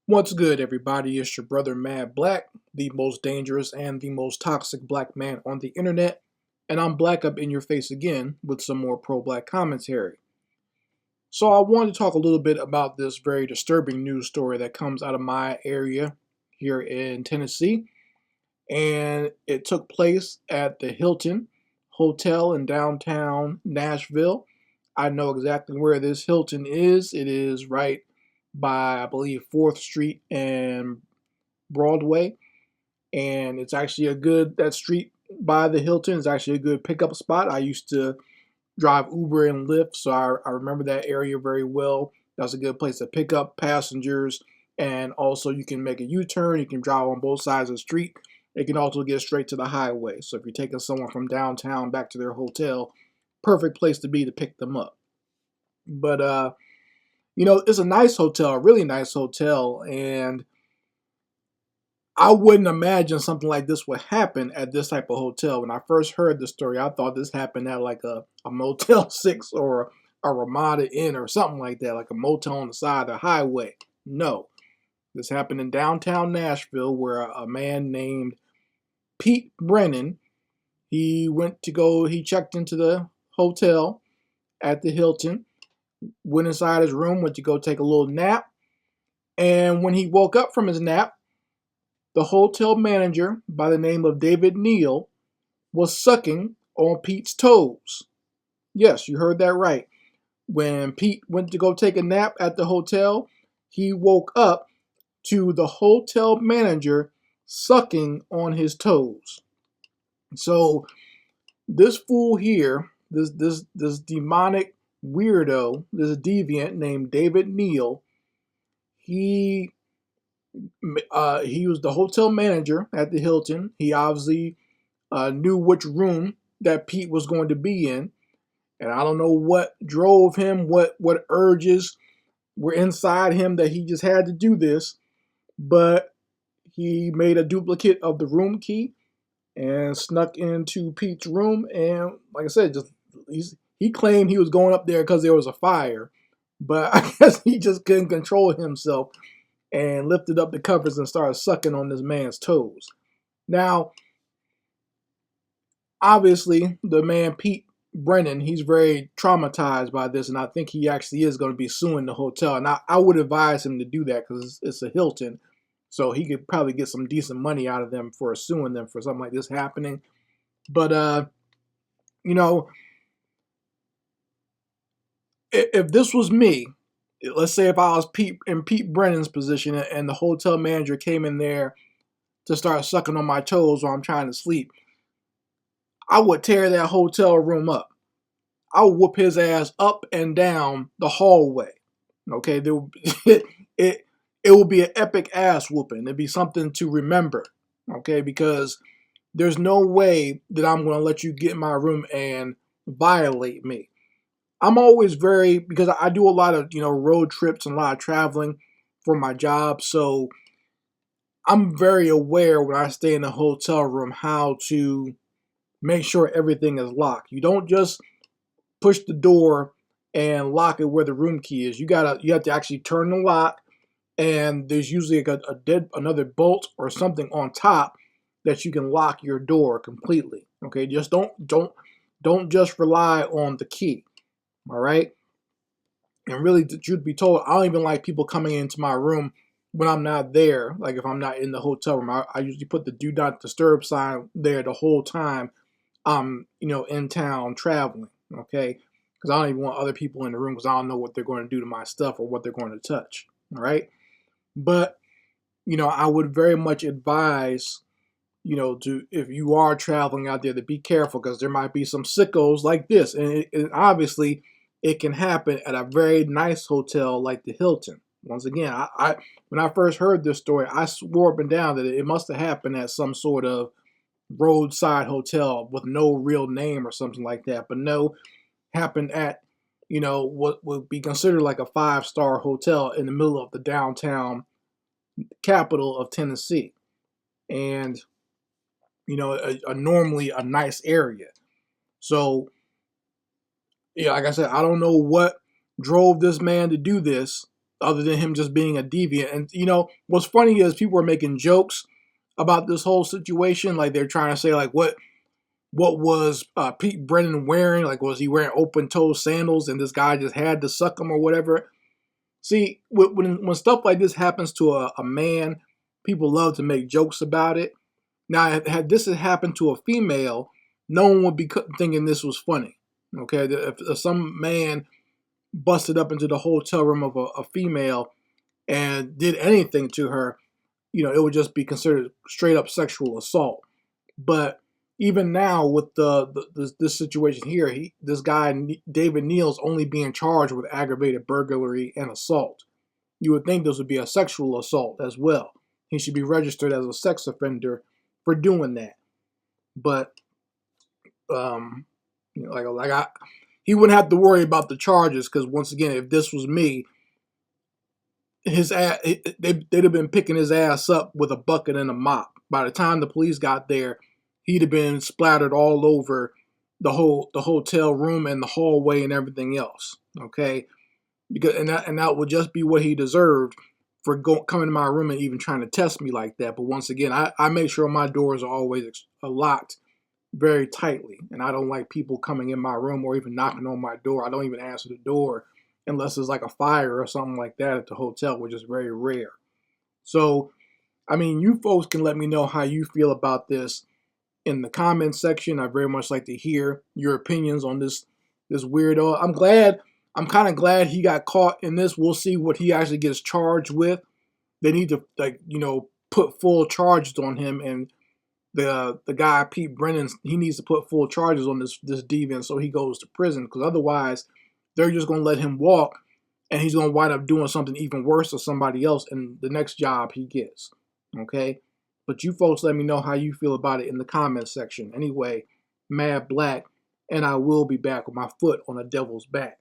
What's good, everybody? It's your brother Mad Black, the most dangerous and the most toxic black man on the internet, and I'm black up in your face again with some more pro-black commentary. So I wanted to talk a little bit about this very disturbing news story that comes out of my area here in Tennessee, and it took place at the Hilton Hotel in downtown Nashville. I know exactly where this Hilton is. It is right by, I believe, 4th Street and Broadway. And it's actually that street by the Hilton is actually a good pickup spot. I used to drive Uber and Lyft, so I remember that area very well. That's a good place to pick up passengers. And also, you can make a U turn, you can drive on both sides of the street. It can also get straight to the highway. So, if you're taking someone from downtown back to their hotel, perfect place to be to pick them up. But, it's a nice hotel, a really nice hotel. And I wouldn't imagine something like this would happen at this type of hotel. When I first heard the story, I thought this happened at like a Motel 6 or a Ramada Inn or something like that, like a motel on the side of the highway. No, this happened in downtown Nashville where a man named Pete Brennan, he checked into the hotel at the Hilton, went inside his room, went to go take a little nap. And when he woke up from his nap, the hotel manager by the name of David Neal was sucking on Pete's toes. Yes, you heard that right. When Pete went to go take a nap at the hotel, he woke up to the hotel manager sucking on his toes. So this fool here, this demonic weirdo, this deviant named David Neal, he was the hotel manager at the Hilton. He obviously knew which room that Pete was going to be in. And I don't know what drove him, what urges were inside him that he just had to do this. But he made a duplicate of the room key and snuck into Pete's room. And like I said, he claimed he was going up there because there was a fire. But I guess he just couldn't control himself and lifted up the covers and started sucking on this man's toes. Now, obviously, the man Pete Brennan, he's very traumatized by this, and I think he actually is going to be suing the hotel. And I would advise him to do that because it's a Hilton, so he could probably get some decent money out of them for suing them for something like this happening. But if this was me, let's say if I was in Pete Brennan's position and the hotel manager came in there to start sucking on my toes while I'm trying to sleep, I would tear that hotel room up. I would whoop his ass up and down the hallway. Okay, it will be an epic ass whooping. It'd be something to remember. Okay, because there's no way that I'm going to let you get in my room and violate me. I'm always because I do a lot of, road trips and a lot of traveling for my job. So I'm very aware when I stay in a hotel room how to make sure everything is locked. You don't just push the door and lock it where the room key is. You have to actually turn the lock, and there's usually another bolt or something on top that you can lock your door completely. Okay, just don't just rely on the key. All right. And really, the truth be told, I don't even like people coming into my room when I'm not there. Like if I'm not in the hotel room, I usually put the do not disturb sign there the whole time I'm, in town traveling. Okay. Because I don't even want other people in the room because I don't know what they're going to do to my stuff or what they're going to touch. All right. But, I would very much advise, if you are traveling out there to be careful because there might be some sickos like this. And obviously, it can happen at a very nice hotel like the Hilton. Once again, I when I first heard this story, I swore up and down that it must have happened at some sort of roadside hotel with no real name or something like that. But no, happened at, what would be considered like a 5-star hotel in the middle of the downtown capital of Tennessee. And, normally a nice area. So, yeah, like I said, I don't know what drove this man to do this, other than him just being a deviant. And you know, what's funny is people are making jokes about this whole situation. Like they're trying to say like what was Pete Brennan wearing? Like was he wearing open toe sandals and this guy just had to suck him or whatever? See, when stuff like this happens to a man, people love to make jokes about it. Now, had this had happened to a female, no one would be thinking this was funny. Okay, if some man busted up into the hotel room of a female and did anything to her, you know, it would just be considered straight up sexual assault. But even now, with this situation here, this guy David Neal's only being charged with aggravated burglary and assault. You would think this would be a sexual assault as well. He should be registered as a sex offender for doing that. But you know, he wouldn't have to worry about the charges because once again, if this was me, his ass, they'd have been picking his ass up with a bucket and a mop. By the time the police got there, he'd have been splattered all over the hotel room and the hallway and everything else. Okay, because and that would just be what he deserved for coming to my room and even trying to test me like that. But once again, I make sure my doors are always locked very tightly, and I don't like people coming in my room or even knocking on my door. I don't even answer the door unless there's like a fire or something like that at the hotel, which is very rare. So, I mean, you folks can let me know how you feel about this in the comments section. I very much like to hear your opinions on this weirdo. I'm kind of glad he got caught in this. We'll see what he actually gets charged with. They need to, like, you know, put full charges on him, and the guy Pete Brennan, he needs to put full charges on this deviant so he goes to prison, because otherwise they're just going to let him walk and he's going to wind up doing something even worse to somebody else in the next job he gets. Okay? But you folks let me know how you feel about it in the comments section. Anyway, Mad Black, and I will be back with my foot on the devil's back.